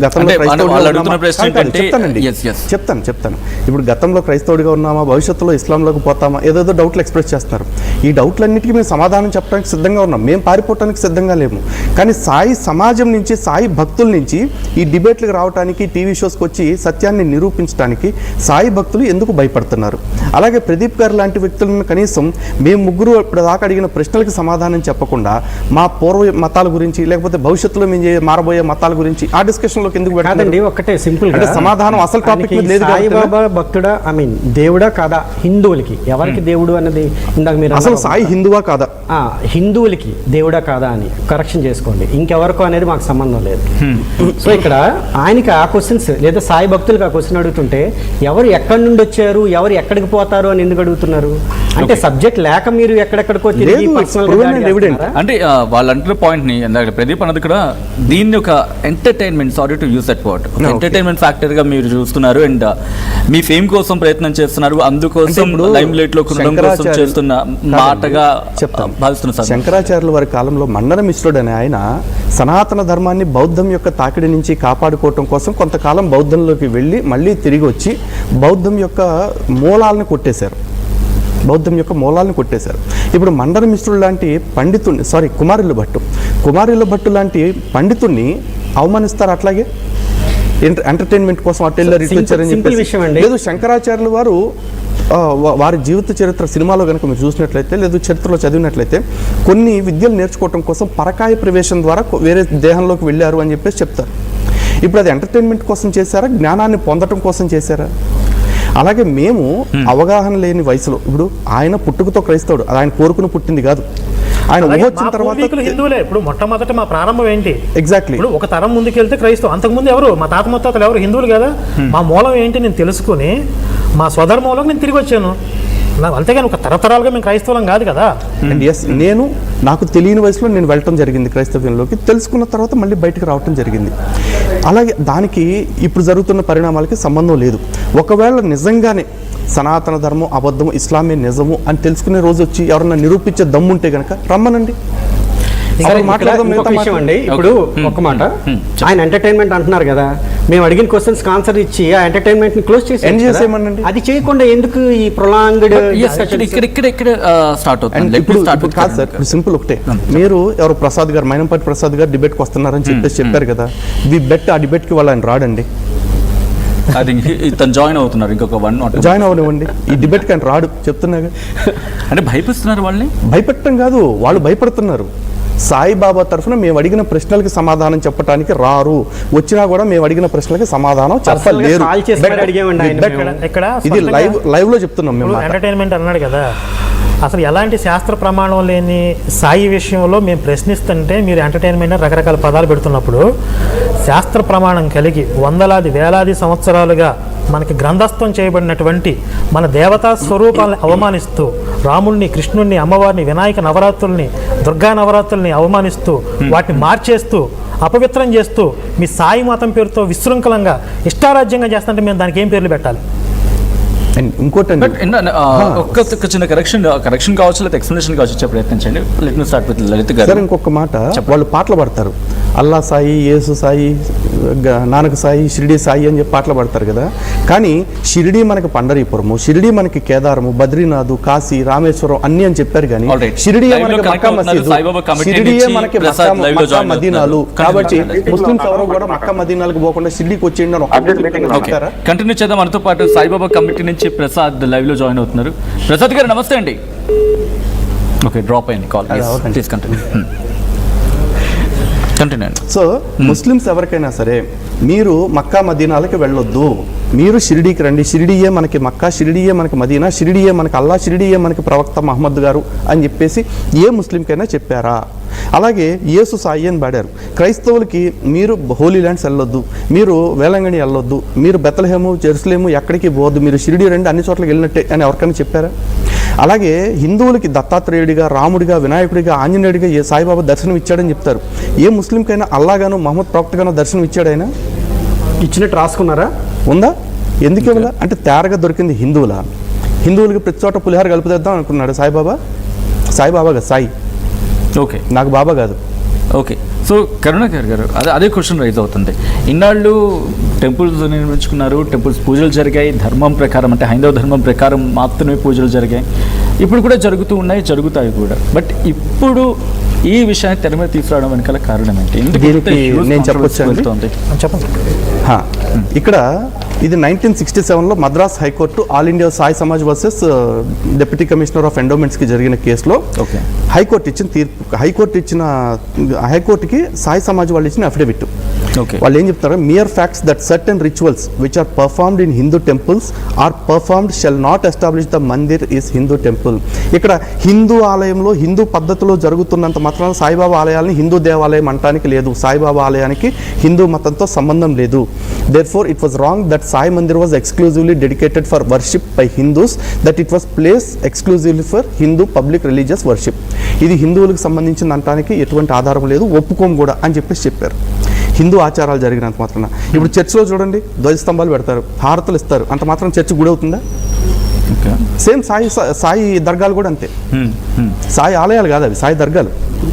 గతంలో చెప్తాను. ఇప్పుడు గతంలో క్రైస్తవుడిగా ఉన్నామా, భవిష్యత్తులో ఇస్లాంలోకి పోతామా, ఏదేదో డౌట్లు ఎక్స్ప్రెస్ చేస్తారు. ఈ డౌట్లన్నిటికీ మేము సమాధానం చెప్పడానికి సిద్ధంగా ఉన్నాం, మేము పారిపోవడానికి సిద్ధంగా లేము. కానీ సాయి సమాజం నుంచి, సాయి భక్తుల నుంచి ఈ డిబేట్లకు రావడానికి, టీవీ షోస్కి వచ్చి సత్యాన్ని నిరూపించడానికి సాయి భక్తులు ఎందుకు భయపడుతున్నారు? అలాగే ప్రదీప్ గారు లాంటి వ్యక్తులను కనీసం మేము ముగ్గురు ఇప్పుడు దాకా అడిగిన ప్రశ్నలకు సమాధానం చెప్పకుండా మా పూర్వ మతాల గురించి, లేకపోతే భవిష్యత్తులో మేము మారబోయే మతాల గురించి ఆ డిస్కషన్లోకి ఎందుకు పెట్టండి? ఒకటే సింపుల్ సమాధానం అసలు టాపిక్ లేదు. సాయిబాబా భక్తుడా, దేవుడా కాదా? హిందువులకి ఎవరికి దేవుడు అన్నది ఇందాక మీరు అసలు సాయి హిందువా కాదా? హిందువులకి దేవుడా కాదా అని కరెక్షన్ చేసుకోండి, ఇంకెవరికో అనేది మాకు సంబంధం లేదు. సో ఇక్కడ ఆయనకి ఆ క్వశ్చన్స్, లేదా సాయి భక్తులకు ఆ క్వశ్చన్ అడుగుతుంటే ఎవరు ఎక్కడి నుండి వచ్చారు, ఎవరు ఎక్కడికి పోతారు అని ఎందుకు అడుగుతున్నారు? అంటే సబ్జెక్ట్ లేక మీరు ఎక్కడెక్కడికో తిరిగి అంటే వాళ్ళంటే పాయింట్ ని ప్రదీప్ అన్నది కూడా దీన్ని ఒక entertainment, sorry to use that word, entertainment factor గా మీరు చూస్తున్నారు అండ్ మీ ఫేమ్ కోసం ప్రయత్నం చేస్తున్నారు, అందుకోసం లైమ్ లైట్ లో చేస్తున్న మాటగా భావిస్తున్నారు. శంకరాచార్యుల వారి కాలంలో మండన మిశ్రుడు అనే ఆయన సనాతన ధర్మాన్ని బౌద్ధం యొక్క తాకిడి నుంచి కాపాడుకోవటం కోసం కొంతకాలం బౌద్ధంలోకి వెళ్ళి మళ్ళీ తిరిగి వచ్చి బౌద్ధం యొక్క మూలాలను కొట్టేశారు. ఇప్పుడు మండన మిశ్రుడు లాంటి పండితుడిని, కుమారిల్ల భట్టు లాంటి పండితుడిని అవమానిస్తారు. అట్లాగే ఎంటర్టైన్మెంట్ కోసం అటెల్లర్ ఇటు వచ్చారని చెప్పేసి లేదు. శంకరాచార్యుల వారు వారి జీవిత చరిత్ర సినిమాలో కనుక మీరు చూసినట్లయితే, లేదు చరిత్రలో చదివినట్లయితే, కొన్ని విద్యలు నేర్చుకోవటం కోసం పరకాయ ప్రవేశం ద్వారా వేరే దేహంలోకి వెళ్ళారు అని చెప్పేసి చెప్తారు. ఇప్పుడు అది ఎంటర్టైన్మెంట్ కోసం చేశారా, జ్ఞానాన్ని పొందటం కోసం చేశారా? అలాగే మేము అవగాహన లేని వయసులో, ఇప్పుడు ఆయన పుట్టుకతో క్రైస్తవుడు, అది ఆయన కోరుకుని పుట్టింది కాదు. ఆయన వచ్చిన తర్వాత హిందువులే. ఇప్పుడు మొట్టమొదట మా ప్రారంభం ఏంటి? ఎగ్జాక్ట్లీ. ఇప్పుడు ఒక తరం ముందుకెళ్తే క్రైస్తవం, అంతకుముందు ఎవరు మా తాత ముత్తాతలు ఎవరు హిందువులు కదా. మా మూలం ఏంటి నేను తెలుసుకుని మా స్వధర్మంలోకి నేను తిరిగి వచ్చాను. అంతేగాని ఒక తరతరాలుగా మేము క్రైస్తవం కాదు కదా. అండ్ ఎస్, నాకు తెలియని వయసులో నేను వెళ్ళటం జరిగింది క్రైస్తవ్యంలోకి, తెలుసుకున్న తర్వాత మళ్ళీ బయటకు రావటం జరిగింది. అలాగే దానికి ఇప్పుడు జరుగుతున్న పరిణామాలకి సంబంధం లేదు. ఒకవేళ నిజంగానే సనాతన ధర్మం అబద్ధము, ఇస్లామే నిజము అని తెలుసుకునే రోజు వచ్చి ఎవరన్నా నిరూపించే దమ్ముంటే కనుక రమ్మనండి. ఇప్పుడు ఒక మాట, ఆయన ఎంటర్టైన్మెంట్ అంటున్నారు కదా, మేము అడిగిన క్వశ్చన్స్ ఆన్సర్ ఇచ్చి ఆ ఎంటర్టైన్మెంట్ ని క్లోజ్ చేసి అది చేయకుండా ఎందుకు ఈ ప్రొలాంగ్డ్ స్టార్ట్ అవుతుంది? ఇప్పుడు కాదు సార్, సింపుల్ ఒకటే. మీరు ఎవరు ప్రసాద్ గారు, మైనంపాటి ప్రసాద్ గారు డిబేట్కి వస్తున్నారని చెప్పేసి చెప్పారు కదా, వి బెట్ ఆ డిబేట్కి వాళ్ళు ఆయన రాడండి. జాయిన్ అవుతున్నారు, ఇంకొక జాయిన్ అవనివ్వండి. ఈ డిబేట్కి ఆయన రాడు చెప్తున్నాగా. అంటే భయపిస్తున్నారు వాళ్ళని. భయపెట్టడం కాదు, వాళ్ళు భయపడుతున్నారు. సాయిబాబా తరఫున మేము అడిగిన ప్రశ్నలకి సమాధానం చెప్పడానికి రారు, వచ్చినా కూడా మేము అడిగిన ప్రశ్నలకి సమాధానం చెప్పలేరు. ఇది లైవ్ లో చెప్తున్నాం మేము. ఎంటర్టైన్మెంట్ అన్నాడు కదా, అసలు ఎలాంటి శాస్త్ర ప్రమాణం లేని సాయి విషయంలో మేము ప్రశ్నిస్తుంటే మీరు ఎంటర్టైన్మెంట్ రకరకాల పదాలు పెడుతున్నప్పుడు, శాస్త్ర ప్రమాణం కలిగి వందలాది వేలాది సంవత్సరాలుగా మనకి గ్రంథస్థం చేయబడినటువంటి మన దేవతా స్వరూపాలను అవమానిస్తూ, రాముడిని, కృష్ణుడిని, అమ్మవారిని, వినాయక నవరాత్రుల్ని, దుర్గా నవరాత్రుల్ని అవమానిస్తూ, వాటిని మార్చేస్తూ, అపవిత్రం చేస్తూ, మీ సాయి మతం పేరుతో విశృంఖలంగా ఇష్టారాజ్యంగా చేస్తుంటే మేము దానికి ఏం పేర్లు పెట్టాలి? ఇంకోటి ఒక్క చిన్న కరెక్షన్ కావచ్చు, లేదా ఎక్స్ప్లెనేషన్ కావచ్చు చెప్పే ప్రయత్నించండి. Let me start with Lalit గారు. ఇంకొక మాట, వాళ్ళు పాటలు పాడతారు, అల్లా సాయి, యేసు సాయి, నానక సాయి, షిరిడి సాయి అని చెప్పి పాటలు పాడతారు కదా. కానీ షిరిడి మనకి పండరీపురము, షిరిడి మనకి కేదారము, బద్రీనాథ్, కాశీ, రామేశ్వరం అన్ని అని చెప్పారు. కానీ షిరిడియే మనకి మక్కా మసీదు, షిరిడియే మనకి మక్కా మదీనాలు. కాబట్టి ముస్లింస్ ఎవరో కూడా మక్కా మదీనాలకు పోకుండా షిరిడికి వచ్చేయండి. కంటిన్యూ చేద్దాం. మనతో పాటు సాయిబాబా కమిటీ నుంచి ప్రసాద్ లైవ్ లో జాయిన్ అవుతున్నారు. ప్రసాద్ గారు నమస్తే అండి. ఓకే, డ్రాప్ అయింది call. Please continue. So Muslims ఎవరికైనా సరే మీరు మక్కా మదీనాలకి వెళ్ళొద్దు, మీరు షిరిడీకి రండి, షిరిడియే మనకి మక్కా, షిరిడియే మనకి మదీనా, షిరిడియే మనకి అల్లా, షిరిడియే మనకి ప్రవక్త మహమ్మద్ గారు అని చెప్పేసి ఏ ముస్లింకైనా చెప్పారా? అలాగే యేసు సాయి అని పాడారు. క్రైస్తవులకి మీరు హోలీ ల్యాండ్స్ వెళ్ళొద్దు, మీరు వేలంగణి వెళ్ళొద్దు, మీరు బెత్లెహేము, జెరూసలేము ఎక్కడికి పోవద్దు, మీరు షిరిడి రండి, అన్ని చోట్లకి వెళ్ళినట్టే అని ఎవరికైనా చెప్పారా? అలాగే హిందువులకి దత్తాత్రేయుడిగా, రాముడిగా, వినాయకుడిగా, ఆంజనేయుడిగా ఏ సాయిబాబా దర్శనం ఇచ్చాడని చెప్తారు. ఏ ముస్లింకైనా అల్లాగానో మహమ్మద్ ప్రవక్తగానో దర్శనం ఇచ్చాడు? ఆయన ఇచ్చినట్టు రాసుకున్నారా? ఉందా? ఎందుకు ఇవ్వదా? అంటే తేరగా దొరికింది హిందువులకి ప్రతి చోట పులిహార కలుపుదేద్దాం అనుకున్నాడు సాయిబాబా. సాయిబాబా కాదు, సాయి. ఓకే, నాకు బాబా కాదు. ఓకే, సో కరుణాకర్ గారు అదే క్వశ్చన్ రైజ్ అవుతుంది. ఇన్నాళ్ళు టెంపుల్స్ నిర్మించుకున్నారు, టెంపుల్స్ పూజలు జరిగాయి, ధర్మం ప్రకారం అంటే హైందవ ధర్మం ప్రకారం మాత్రమే పూజలు జరిగాయి, ఇప్పుడు కూడా జరుగుతూ ఉన్నాయి, జరుగుతాయి కూడా. బట్ ఇప్పుడు ఈ విషయాన్ని తెర మీద తీసుకురావడం వెనకాల కారణం ఏంటి? దీనికి నేను చెప్పొచ్చు. చెప్పండి. ఇక్కడ ఇది 1967లో Madras high court all India Sai Samaj versus deputy commissioner of ఎండోమెంట్స్కి జరిగిన కేసులో హైకోర్టు ఇచ్చిన తీర్పు, హైకోర్టుకి సాయి సమాజ్ వాళ్ళు ఇచ్చిన అఫిడవిట్. వాళ్ళు ఏం చెప్తారు, mere facts that certain rituals which are performed in Hindu temples are performed shall not establish the mandir is Hindu temple. ఇక్కడ హిందూ ఆలయంలో హిందూ పద్ధతిలో జరుగుతున్నంత మాత్రాన సాయిబాబా ఆలయాన్ని హిందూ దేవాలయం అంటానికి లేదు. సాయిబాబా ఆలయానికి హిందూ మతంతో సంబంధం లేదు. Therefore, it was wrong that Sai Mandir was exclusively dedicated for worship by Hindus, that it was placed exclusively for Hindu public religious worship. ఇది హిందువులకు సంబంధించిన అంటానికి ఎటువంటి ఆధారం లేదు, ఒప్పుకోం కూడా అని చెప్పారు. హిందూ ఆచారాలు జరిగినంత మాత్రాన. ఇప్పుడు చర్చిలో చూడండి, ధ్వజస్తంభాలు పెడతారు, హారతలు ఇస్తారు, అంత మాత్రం చర్చి గుడి అవుతుందా? సేమ్ సాయి దర్గాలు కూడా అంతే. సాయి ఆలయాలు కాదు అవి, సాయి దర్గాలు.